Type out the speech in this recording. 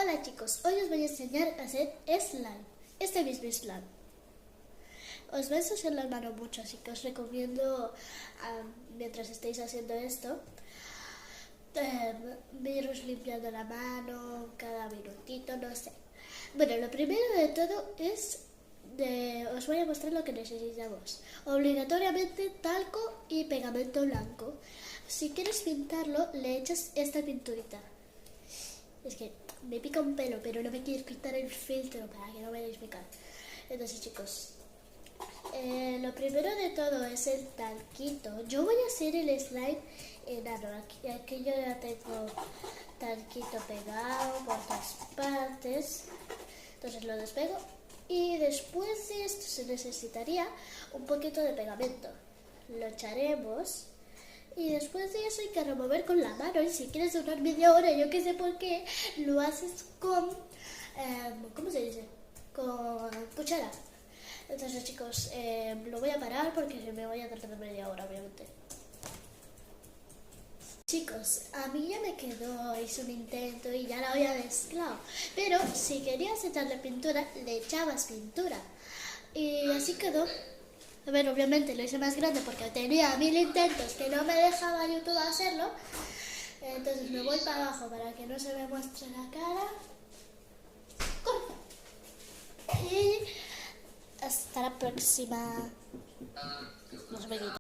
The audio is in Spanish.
Hola chicos, hoy os voy a enseñar a hacer slime, este mismo slime. Os vais a hacer la mano mucho, así que os recomiendo, mientras estéis haciendo esto, iros limpiando la mano cada minutito, no sé. Bueno, lo primero de todo es, os voy a mostrar lo que necesitamos. Obligatoriamente talco y pegamento blanco. Si quieres pintarlo, le echas esta pinturita. Es que me pica un pelo, pero no me quiero quitar el filtro para que no me veáis picar. Entonces chicos, lo primero de todo es el talquito. Yo voy a hacer el slime enano. Aquí yo ya tengo talquito pegado por todas partes. Entonces lo despego. Y después de esto se necesitaría un poquito de pegamento. Lo echaremos. Y después de eso hay que remover con la mano. Y si quieres durar media hora, yo que sé por qué, lo haces con... ¿cómo se dice? Con cuchara. Entonces chicos, lo voy a parar porque me voy a tardar media hora, obviamente. Chicos, a mí ya me quedó, hice un intento y ya la había mezclado. Pero si querías echarle pintura, le echabas pintura. Y así quedó. A ver, obviamente lo hice más grande porque tenía 1000 intentos que no me dejaba YouTube hacerlo. Entonces me voy para abajo para que no se me muestre la cara. Y hasta la próxima. Nos vemos.